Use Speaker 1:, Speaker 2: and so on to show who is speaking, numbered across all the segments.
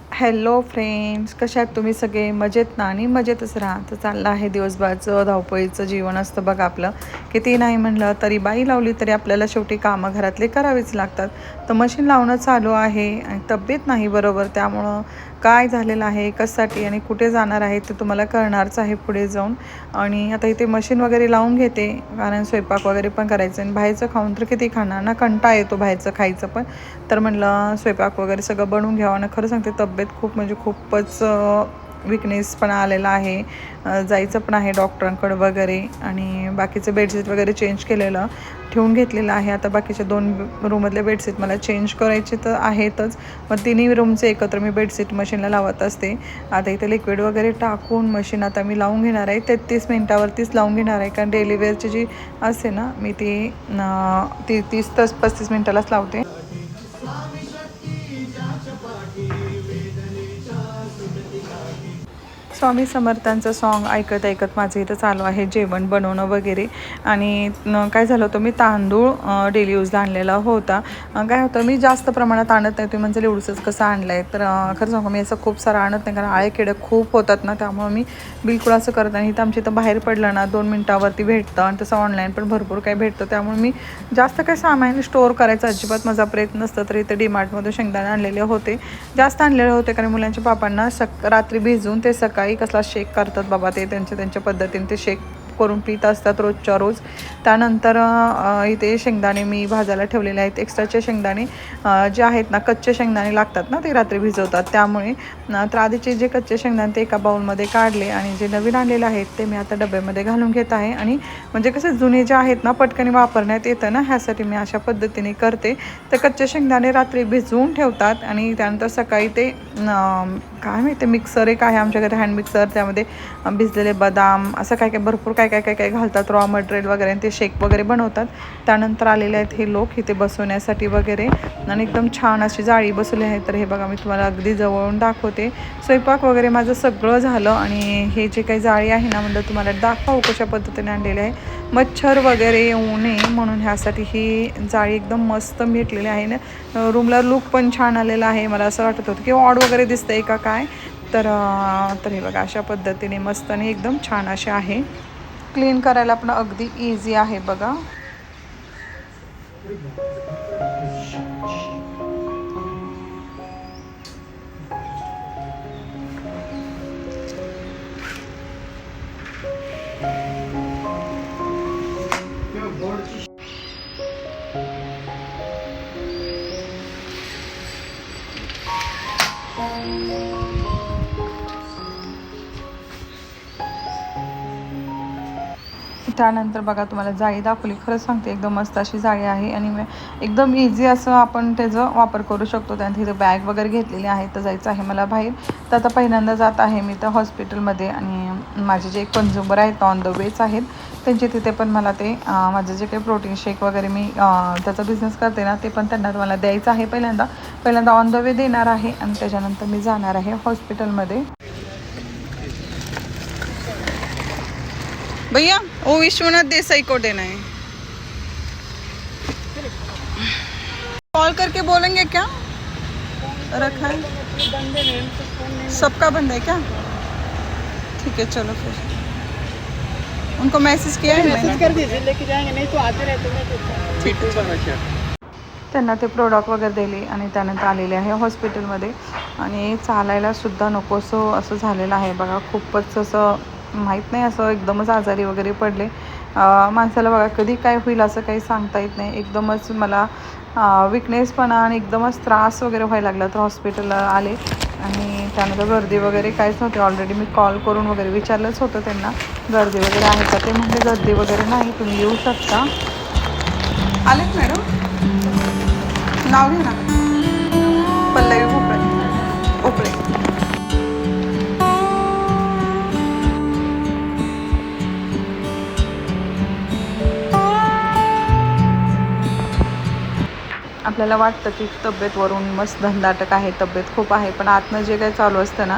Speaker 1: Hello friends, कशा आहात तुम्ही सगळे? मजेत ना? आणि मजेतच राहा. तर चाललं आहे दिवसभराचं धावपळीचं जीवन असतं बघा आपलं. किती नाही म्हणलं तरी बाई लावली तरी आपल्याला शेवटी कामं घरातले करावीच लागतात. तर मशीन लावणं चालू आहे आणि तब्येत नाही बरोबर, त्यामुळं काय झालेलं आहे, कशासाठी आणि कुठे जाणार आहे ते तुम्हाला कळणारच आहे पुढे जाऊन. आणि आता इथे मशीन वगैरे लावून घेते, कारण स्वयंपाक वगैरे पण करायचं आणि बाहेरचं खाऊन तर किती खाणार ना, कंटाळा येतो बाहेरचं खायचं पण. तर म्हणलं स्वयंपाक वगैरे सगळं बनवून घ्यावं. आणि खरं सांगते तब्येत खूप म्हणजे खूपच विकनेस पण आलेला आहे. जायचं पण आहे डॉक्टरांकडे वगैरे. आणि बाकीचं बेडशीट वगैरे चेंज केलेलं ठेवून घेतलेलं आहे. आता बाकीच्या 2 रूममधले बेडशीट मला चेंज करायचे तर आहेतच. मग तिन्ही रूमचे एकत्र मी बेडशीट मशीनला लावत असते. आता इथे लिक्विड वगैरे टाकून मशीन आता मी लावून घेणार आहे. 33 मिनटावरतीच लावून घेणार आहे, कारण डेली वेअरची जी असते ना, मी ती 30 ते 35 मिनटालाच लावते. स्वामी समर्थांचं सॉन्ग ऐकत ऐकत माझं इथं चालू आहे जेवण बनवणं वगैरे. आणि काय झालं होतं, मी तांदूळ डेली यूजला आणलेला होता. काय होतं, मी जास्त प्रमाणात आणत नाही. तुम्ही म्हणजे एवढंच कसं आणलं आहे, तर खरं सांगू मी असं खूप सारं आणत नाही, कारण आळे किडे खूप होतात ना, त्यामुळं मी बिलकुल असं करत नाही. इथं आमच्या इथं बाहेर पडलं ना 2 मिनटावरती भेटतं, आणि तसं ऑनलाईन पण भरपूर काही भेटतं. त्यामुळे मी जास्त काही सामान स्टोअर करायचा अजिबात माझा प्रयत्न नसतं. तर इथे डीमार्टमधून शेंगदाणे आणलेले होते, जास्त आणलेले होते, कारण मुलांच्या पापांना रात्री भिजवून ते सकाळी कसला शेक करतात बाबा, ते त्यांच्या पद्धतीने ते शेक करून पित असतात रोजच्या रोज. त्यानंतर इथे शेंगदाणे मी भाजायला ठेवलेले आहेत. एक्स्ट्राचे शेंगदाणे जे आहेत ना, कच्चे शेंगदाणे लागतात ना, ते रात्री भिजवतात. त्यामुळे तर आधीचे जे कच्चे शेंगदाणे ते एका बाउलमध्ये काढले, आणि जे नवीन आणलेले आहेत ते मी आता डब्यामध्ये घालून घेत आहे. आणि म्हणजे कसे जुने जे आहेत ना, पटकन वापरण्यात येतं ना, ह्यासाठी मी अशा पद्धतीने करते. तर कच्चे शेंगदाणे रात्री भिजवून ठेवतात, आणि त्यानंतर सकाळी ते काय माहिती मिक्सर एक आहे आमच्याकडे, हँड मिक्सर, त्यामध्ये भिजलेले बदाम असं काय काय भरपूर काय घालतात, रॉ मटेरियल वगैरे, आणि ते शेक वगैरे बनवतात. त्यानंतर आलेले आहेत हे लोक इथे बसवण्यासाठी वगैरे, आणि एकदम छान अशी जाळी बसवली आहे. तर हे बघा, मी तुम्हाला अगदी जवळून दाखवते. स्वयंपाक वगैरे माझं सगळं झालं, आणि हे जे काही जाळी आहे ना, म्हणलं तुम्हाला दाखवू कशा पद्धतीने आणलेले आहे. मच्छर वगैरे येऊ नये म्हणून ह्यासाठी ही जाळी एकदम मस्त भेटलेली आहे ना. रूमला लुक पण छान आलेला आहे. मला असं वाटत होतं की ऑड वगैरे दिसतंय का काय, तर हे बघा अशा पद्धतीने मस्त आणि एकदम छान असे आहे. क्लीन करायला पण अगदी इझी आहे बघा. त्यानंतर बघा, तुम्हाला जाळी दाखवली, खरंच सांगते एकदम मस्त अशी जाळी आहे. आणि एकदम इझी असं आपण त्याचा वापर करू शकतो. त्यानंतर इथं बॅग वगैरे घेतलेली आहे. तर जायचं आहे मला बाहेर. तर आता पहिल्यांदा जात आहे मी तर हॉस्पिटलमध्ये, आणि माझे जे कन्झ्युमर आहेत ऑन द वेच आहेत, त्यांचे तिथे पण मला ते माझं जे काही प्रोटीन शेक वगैरे मी त्याचा बिझनेस करते ना, ते पण त्यांना मला द्यायचं आहे. पहिल्यांदा ऑन द वे देणार आहे, आणि त्याच्यानंतर मी जाणार आहे हॉस्पिटलमध्ये. भैया वो विश्वनाथ देसाई को देना है, कॉल करके बोलेंगे क्या रखा है, सबका बंद है क्या? ठीक है चलो फिर, उनको मैसेज किया है मैंने, कर दीजिए, लेके जाएंगे, नहीं तो आते रहते हैं. ठीक है. त्यांना ते प्रोडक्ट वगैरे दिले, आणि त्यानंतर आलेले आहे हॉस्पिटलमध्ये. आणि चालायला सुद्धा नकोसं असं झालेलं आहे बघा. खूपच असं माहीत नाही, असं एकदमच आजारी वगैरे पडले. माणसाला बघा कधी काय होईल असं काही सांगता येत नाही. एकदमच मला विकनेसपणा आणि एकदमच त्रास वगैरे व्हायला लागला. तर हॉस्पिटलला आले, आणि त्यानंतर गर्दी वगैरे काहीच नव्हते. ऑलरेडी मी कॉल करून वगैरे विचारलंच होतं त्यांना गर्दी वगैरे आहे का. ते म्हणजे गर्दी वगैरे नाही, तुम्ही येऊ शकता. आलेत मॅडम, नाव घे ना. पल्लवी उपळे. आपल्याला वाटतं की तब्येतवरून मस्त धंदाटक आहे, तब्येत खूप आहे, पण आतनं जे काही चालू असतं ना,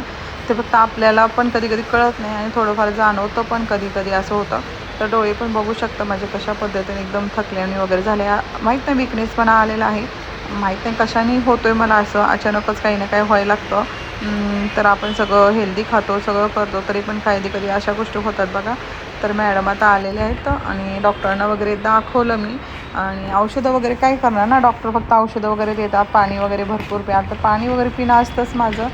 Speaker 1: ते फक्त आपल्याला पण कधी कधी कळत नाही, आणि थोडंफार जाणवतं पण कधी कधी असं होतं. तर डोळे पण बघू शकता माझे कशा पद्धतीने एकदम थकल्याने वगैरे झाले. माहीत नाही विकनेस पण आलेला आहे, माहीत नाही कशाने होतोय मला असं. अचानकच काही ना काही व्हायला लागतं. तर आपण सगळं हेल्दी खातो, सगळं करतो, तरी पण कधी कधी अशा गोष्टी होतात बघा. तर मॅडम आता आलेले आहेत आणि डॉक्टरांना वगैरे दाखवलं मी. आणि औषधं वगैरे काय करणार ना, डॉक्टर फक्त औषधं वगैरे देतात, पाणी वगैरे भरपूर प्या. तर पाणी वगैरे पिणं असतंच माझं,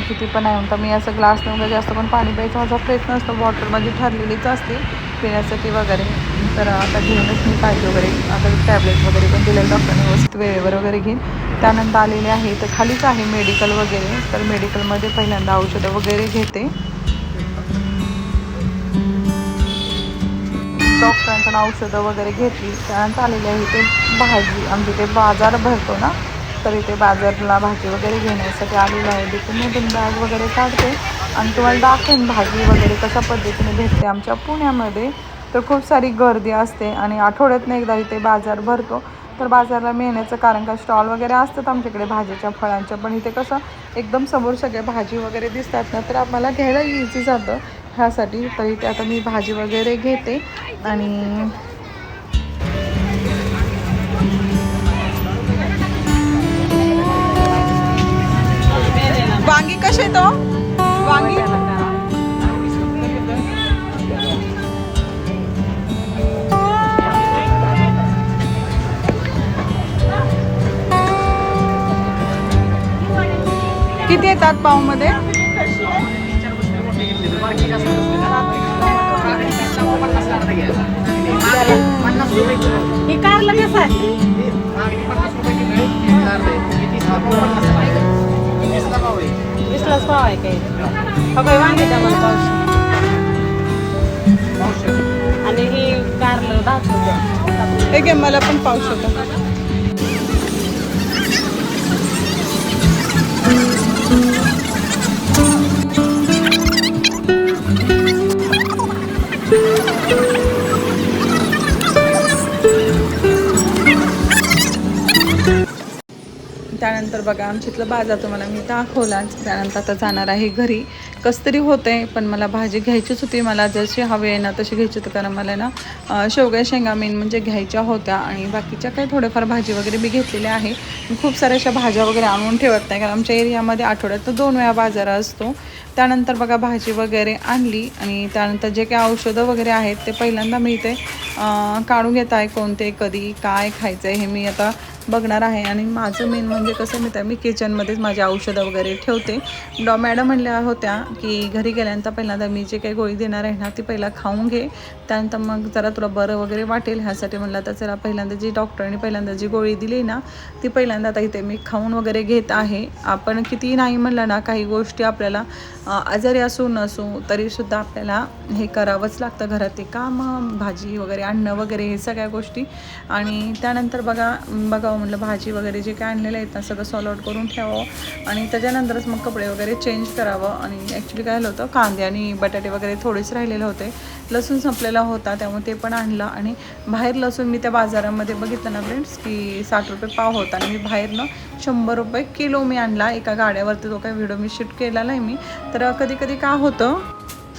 Speaker 1: किती पण आहे म्हणतं मी असं ग्लासनं वगैरे जास्त पण पाणी प्यायचा माझा प्रयत्न असतो. बॉटल माझी ठरलेलीच असते पिण्यासाठी वगैरे. तर आता घेऊनच मी काळजी वगैरे, आता टॅबलेट वगैरे पण दिलेलं डॉक्टरने, व्यवस्थित वेळेवर वगैरे घेईन. त्यानंतर आलेले आहे तर खालीच आहे मेडिकल वगैरे, तर मेडिकलमध्ये पहिल्यांदा औषधं वगैरे घेते. डॉक्टरांकडून औषधं वगैरे घेतली. त्यानंतर आलेली आहे ते भाजी, आमचे ते बाजार भरतो ना, तर इथे बाजारला भाजी वगैरे घेण्यासाठी आलेलं आहे. तिथून बॅग वगैरे काढते आणि तुम्हाला दाखवेन भाजी वगैरे कशा पद्धतीने भेटते आमच्या पुण्यामध्ये. तर खूप सारी गर्दी असते आणि आठवड्यातून एकदा इथे बाजार भरतो. तर बाजारला मी येण्याचं कारण का, स्टॉल वगैरे असतात आमच्याकडे भाजीच्या फळांच्या, पण इथे कसं एकदम समोर सगळ्या भाजी वगैरे दिसतात ना, तर आम्हाला घ्यायला इझी जातं ह्यासाठी. तर इथे आता मी भाजी वगैरे घेते. आणि वांगी कसे तो वांगी किती येतात पावमध्ये?
Speaker 2: हे कारलं कसं आहे? 20लाच पाव आहे काही. काही वांगे द्या मला पावशे. आणि ही कारलं 10
Speaker 1: हे घे, मला पण पाऊस होता. त्यानंतर बघा आमच्या इथलं बाजार तुम्हाला मी दाखवलाच. त्यानंतर आता जाणार आहे घरी. कसं तरी होतं आहे, पण मला भाजी घ्यायचीच होती. मला जशी हवी आहे ना तशी घ्यायची होती, कारण मला ना शेवग्या शेंगा मेन म्हणजे घ्यायच्या होत्या. आणि बाकीच्या काही थोडेफार भाजी वगैरे मी घेतलेल्या आहे. खूप साऱ्या अशा भाज्या वगैरे आणून ठेवत नाही, कारण आमच्या एरियामध्ये आठवड्यात 2 वेळा बाजार असतो. त्यानंतर बघा भाजी वगैरे आणली आणि त्यानंतर जे काही औषधं वगैरे आहेत ते पहिल्यांदा मी इथे काढून घेत आहे. कोणते, कधी, काय खायचं आहे हे मी आता बघणार आहे. आणि माझं मेन म्हणजे कसं मी किचनमध्येच माझी औषधं वगैरे ठेवते. मॅडम म्हणल्या होत्या की घरी गेल्यानंतर पहिल्यांदा मी जे काही गोळी देणार आहे ना ती पहिला खाऊन घे, त्यानंतर मग जरा तुला बरं वगैरे वाटेल. ह्यासाठी म्हणलं तर चला पहिल्यांदा जी डॉक्टरने पहिल्यांदा जी गोळी दिली ना ती पहिल्यांदा आता इथे मी खाऊन वगैरे घेत आहे. आपण किती नाही म्हणलं ना, काही गोष्टी आपल्याला आजारी असू नसू तरीसुद्धा आपल्याला हे करावंच लागतं, घरात कामं, भाजी वगैरे आणणं वगैरे हे सगळ्या गोष्टी. आणि त्यानंतर बघावं म्हटलं भाजी वगैरे जे काय आणलेलं आहेत ना सगळं सॉल्ट आउट करून ठेवावं आणि त्याच्यानंतरच मग कपडे वगैरे चेंज करावं. आणि ॲक्च्युली काय झालं होतं, कांदे आणि बटाटे वगैरे थोडेच राहिलेले होते, लसूण संपलेला होता त्यामुळे ते पण आणलं. आणि बाहेर लसूण मी त्या बाजारामध्ये बघितलं ना फ्रेंड्स की 60 रुपये पाव होता आणि मी बाहेरनं 100 रुपये किलो मी आणला एका गाड्यावरती. तो काय व्हिडिओ मी शूट केलेला आहे मी. तर कधी कधी काय होतं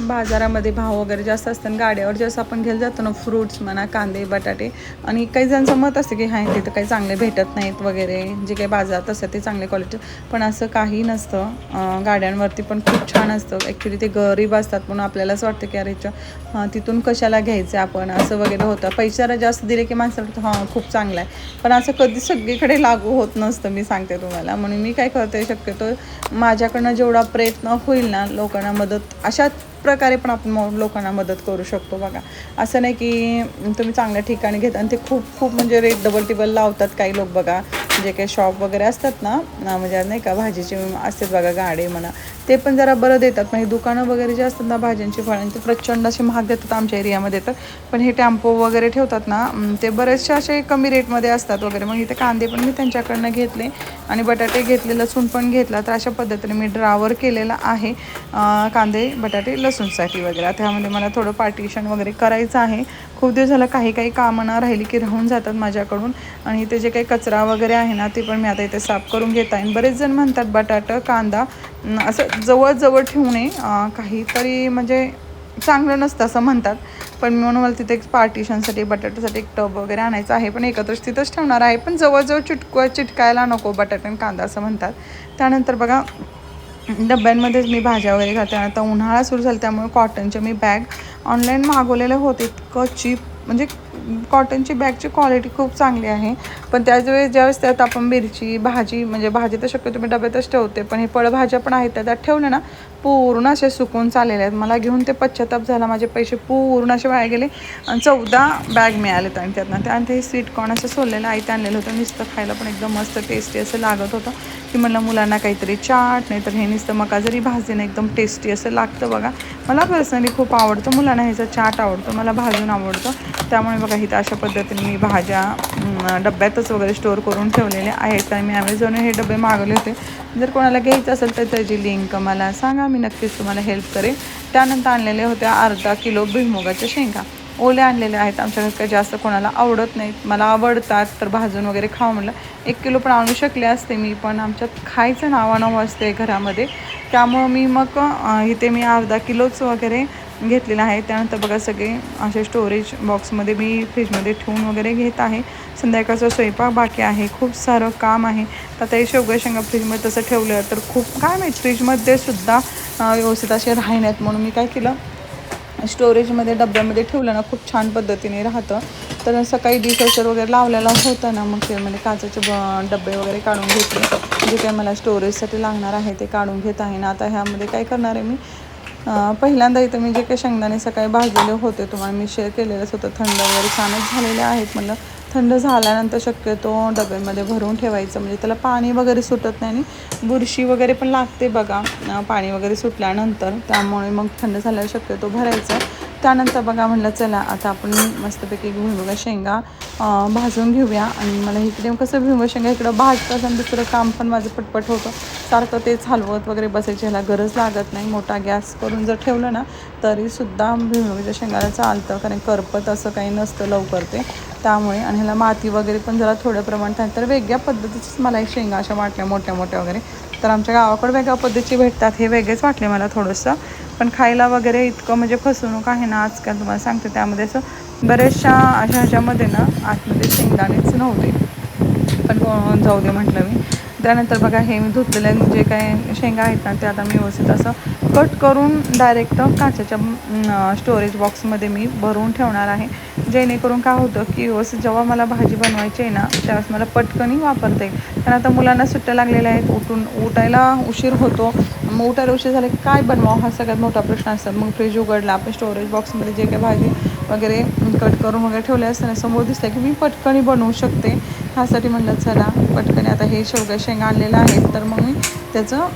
Speaker 1: बाजारामध्ये भाव वगैरे जास्त असतात, गाड्यावर जसं आपण घ्यायला जातो ना फ्रूट्स म्हणा, कांदे, बटाटे, आणि काही जणांचं मत असते की हाय तिथं काही चांगले भेटत नाहीत वगैरे, जे काही बाजारात असतात ते चांगले क्वालिटी, पण असं काही नसतं. गाड्यांवरती पण खूप छान असतं. ॲक्च्युली ते गरीब असतात म्हणून आपल्यालाच वाटतं की अरे तिथून कशाला घ्यायचं आपण, असं वगैरे होतं. पैसे जरा जास्त दिले की माणसाला वाटतं हां खूप चांगला आहे, पण असं कधी सगळीकडे लागू होत नसतं, मी सांगते तुम्हाला. म्हणून मी काय करते, शक्यतो माझ्याकडनं जेवढा प्रयत्न होईल ना लोकांना मदत अशा प्रकारे पण आपण लोकांना मदत करू शकतो. बघा असं नाही की तुम्ही चांगल्या ठिकाणी घेता आणि ते खूप म्हणजे रेट डबल टिबल लावतात काही लोक. बघा जे काही शॉप वगैरे असतात ना, म्हणजे नाही का भाजीचे असतात बघा गाडे म्हणा, ते पण जरा बरं देतात. म्हणजे दुकानं वगैरे जे असतात ना भाज्यांची फळांची प्रचंड असे महाग देतात आमच्या एरियामध्ये. तर पण हे टेम्पो वगैरे ठेवतात ना ते बरेचसे असे कमी रेटमध्ये असतात वगैरे. मग इथे कांदे पण मी त्यांच्याकडनं घेतले आणि बटाटे घेतले, लसूण पण घेतला. तर अशा पद्धतीने मी ड्रावर केलेला आहे कांदे, बटाटे, लसूणसाठी वगैरे. त्यामध्ये मला थोडं पार्टिशन वगैरे करायचं आहे. खूप दिवस झालं काही कामं ना राहिली की राहून जातात माझ्याकडून. आणि इथे जे काही कचरा वगैरे आहे ना ते पण मी आता इथे साफ करून घेत आहे. बरेच जण म्हणतात बटाटा, कांदा असं जवळ ठेवू नये, काहीतरी म्हणजे चांगलं नसतं असं म्हणतात. पण म्हणून मला तिथे एक पार्टिशनसाठी बटाट्यासाठी एक टब वगैरे आणायचं आहे, पण एकत्रच तिथंच ठेवणार आहे, पण जवळ चिटकायला नको बटाटा आणि कांदा असं म्हणतात. त्यानंतर बघा डब्यांमध्येच मी भाज्या वगैरे खाते. आता उन्हाळा सुरू झाला त्यामुळे कॉटनच्या मी बॅग ऑनलाईन मागवलेले होते. इतकं चीप म्हणजे कॉटनची बॅगची क्वालिटी खूप चांगली आहे. पण त्याच वेळेस ज्यावेळेस त्यात आपण मिरची भाजी म्हणजे भाजी तर शक्यतो मी डब्यातच ठेवते, पण हे फळभाज्या पण आहेत त्यात ठेवले ना पूर्ण असे सुकून चाललेले आहेत. मला घेऊन ते पश्चाताप झाला. माझे पैसे पूर्ण असे वाया गेले आणि 14 बॅग मिळालेत. आणि त्यानंतर हे स्वीट कॉर्न असं सोललेलं आईते आणलेलं होतं. नुसतं खायला पण एकदम मस्त टेस्टी असं लागत होतं की म्हणलं मुलांना काहीतरी चाट नाही तर हे नुसतं मका जरी भाजून एकदम टेस्टी असं लागतं बघा. मला पर्सनली खूप आवडतं, मुलांना ह्याचा चाट आवडतो, मला भाजून आवडतं. त्यामुळे बघा इथं अशा पद्धतीने मी भाज्या डब्यातच वगैरे स्टोअर करून ठेवलेले आहेत. आणि मी ॲमेझॉनवर हे डबे मागवले होते. जर कोणाला घ्यायचं असेल तर त्याची लिंक मला सांगा, मी नक्कीच तुम्हाला हेल्प करेन. त्यानंतर आणलेल्या होत्या अर्धा किलो भुईमुगाच्या शेंगा ओल्या आणलेल्या आहेत. आमच्याकडे काही जास्त कोणाला आवडत नाहीत, मला आवडतात तर भाजून वगैरे खाऊ म्हटलं 1 किलो पण आणू शकले असते मी, पण आमच्यात खायचं नावानं असते घरामध्ये. त्यामुळं मी मग इथे मी अर्धा किलोच वगैरे घेतलेलं आहे. त्यानंतर बघा सगळे असे स्टोरेज बॉक्समध्ये मी फ्रीजमध्ये ठेवून वगैरे घेत आहे. संध्याकाळचा स्वयंपाक बाकी आहे, खूप सारं काम आहे. तर आता हे शेवगा शेंगा फ्रीजमध्ये तसं ठेवलं तर खूप काय माहीत फ्रीजमध्ये सुद्धा व्यवस्थित असे राहण्यात, म्हणून मी काय केलं स्टोरेजमध्ये डब्यामध्ये ठेवलं ना खूप छान पद्धतीने राहतं. तर सकाळी डिशवॉशर वगैरे लावलेला होता ना, मग त्यामध्ये काचेचे डबे वगैरे काढून घेतले. जे काही मला स्टोरेजसाठी लागणार आहे ते काढून घेत आहे ना. आता ह्यामध्ये काय करणार आहे मी पहिल्यांदा इथं मी जे काही शेंगदाणे सकाळी भाजलेले होते तुम्हाला मी शेअर केलेलंच होतं, थंड वगैरे छानच झालेले आहेत. म्हणलं थंड झाल्यानंतर शक्यतो डब्यामध्ये भरून ठेवायचं म्हणजे त्याला पाणी वगैरे सुटत नाही आणि बुरशी वगैरे पण लागते बघा पाणी वगैरे सुटल्यानंतर. त्यामुळे मग थंड झाल्यावर शक्यतो भरायचं. त्यानंतर बघा म्हणलं चला आता आपण मस्तपैकी भुईमुगा शेंगा भाजून घेऊया. आणि मला इकडे कसं भुईमुगा शेंगा इकडं भाजतात आणि दुसरं काम पण माझं पटपट होतं. सारखं तेच हलवत वगैरे बसायची ह्याला गरज लागत नाही. मोठा गॅस करून जर ठेवलं ना तरीसुद्धा भुईमुगाच्या शेंगाला चालतं, कारण करपत असं काही नसतं लवकर ते. त्यामुळे आणि ह्याला माती वगैरे पण जरा थोड्या प्रमाणात आहे. तर वेगळ्या पद्धतीचीच मला एक शेंगा अशा वाटल्या मोठ्या मोठ्या वगैरे. तर आमच्या गावाकडे वेगळ्या पद्धतीचे भेटतात, हे वेगळेच वाटले मला थोडंसं. पण खायला वगैरे इतकं म्हणजे फसवणूक आहे ना आजकाल तुम्हाला सांगते. त्यामध्ये असं बऱ्याचशा अशा ह्याच्यामध्ये ना आतमध्ये शेंगदाणेच नव्हते, पण जाऊ दे म्हटलं मी. त्यानंतर बघा हे मी धुतलेले जे काही शेंगा आहेत ना ते आता मी व्यवस्थित असं कट करून डायरेक्ट काचेच्या स्टोरेज बॉक्समध्ये मी भरून ठेवणार आहे. जेणेकरून काय होतं की व्यवस्थित जेव्हा मला भाजी बनवायची आहे ना त्यावेळेस मला पटकनी वापरता येईल. कारण आता मुलांना सुट्ट्या लागलेल्या आहेत, उठायला उशीर होतो. मग उठायला उशीर झाला की काय बनवावं हा सगळ्यात मोठा प्रश्न असतो. मग फ्रीज उघडला आपण स्टोरेज बॉक्समध्ये जे काही भाजी वगैरे कट करून वगैरे ठेवले असताना समोर दिसलं की मी पटकनी बनवू शकते. ह्यासाठी म्हणलं चला पटकनी आता हे शेवगा शेंगा आणलेलं आहे तर मग मी त्याचं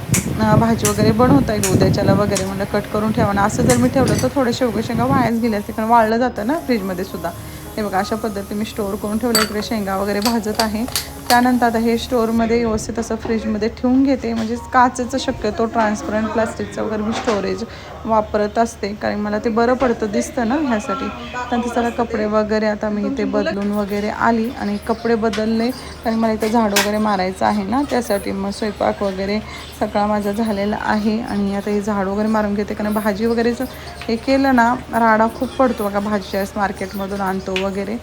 Speaker 1: भाजी वगैरे बनवता येईल उद्याच्याला वगैरे. म्हणलं कट करून ठेवा ना, असं जर मी ठेवलं तर थोडे शेवगा शेंगा वायाच गेले असते, कारण वाळलं जातं ना फ्रीजमध्ये सुद्धा. हे बघा अशा पद्धतीने मी स्टोअर करून ठेवलं. इकडे शेंगा वगैरे भाजत आहे. त्यानंतर आता हे स्टोअरमध्ये व्यवस्थित असं फ्रीजमध्ये ठेवून घेते. म्हणजे काचेचं शक्यतो ट्रान्सपरंट प्लास्टिकचं वगैरे मी स्टोरेज वापरत असते, कारण मला ते बरं पडतं दिसतं ना ह्यासाठी. त्यानंतर जरा कपडे वगैरे आता मी इथे बदलून वगैरे आली आणि कपडे बदलले कारण मला इथं झाड वगैरे मारायचं आहे ना त्यासाठी. मग स्वयंपाक वगैरे सगळा माझा झालेला आहे आणि आता हे झाड वगैरे मारून घेते, कारण भाजी वगैरेचं हे केलं ना राडा खूप पडतो बघा भाजीच्या मार्केटमधून आणतो वगैरे.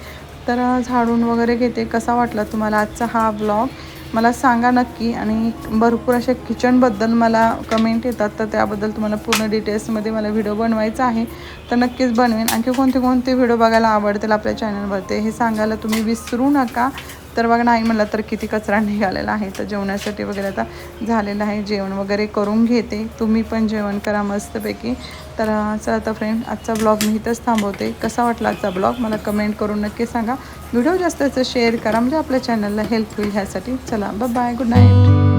Speaker 1: तर झाडून वगैरे घेते. कसा वाटला तुम्हाला आजचा हा ब्लॉग मला सांगा नक्की. आणि भरपूर अशा किचनबद्दल मला कमेंट येतात, तर त्याबद्दल तुम्हाला पूर्ण डिटेल्समध्ये मला व्हिडिओ बनवायचा आहे तर नक्कीच बनवेन. आणखी कोणते कोणते व्हिडिओ बघायला आवडतील आपल्या चॅनलवरती हे सांगायला तुम्ही विसरू नका. तर बघा नाही म्हटलं तर किती कचरा निघालेला आहे. तर जेवणासाठी वगैरे आता झालेलं आहे, जेवण वगैरे करून घेते. तुम्ही पण जेवण करा मस्तपैकी. तर चला आता फ्रेंड आजचा ब्लॉग मी इथंच थांबवते. कसा वाटला आजचा ब्लॉग मला कमेंट करून नक्की सांगा. व्हिडिओ जास्त शेअर करा म्हणजे आपल्या चॅनलला हेल्प होईल ह्यासाठी. चला बाय बाय, गुड नाईट.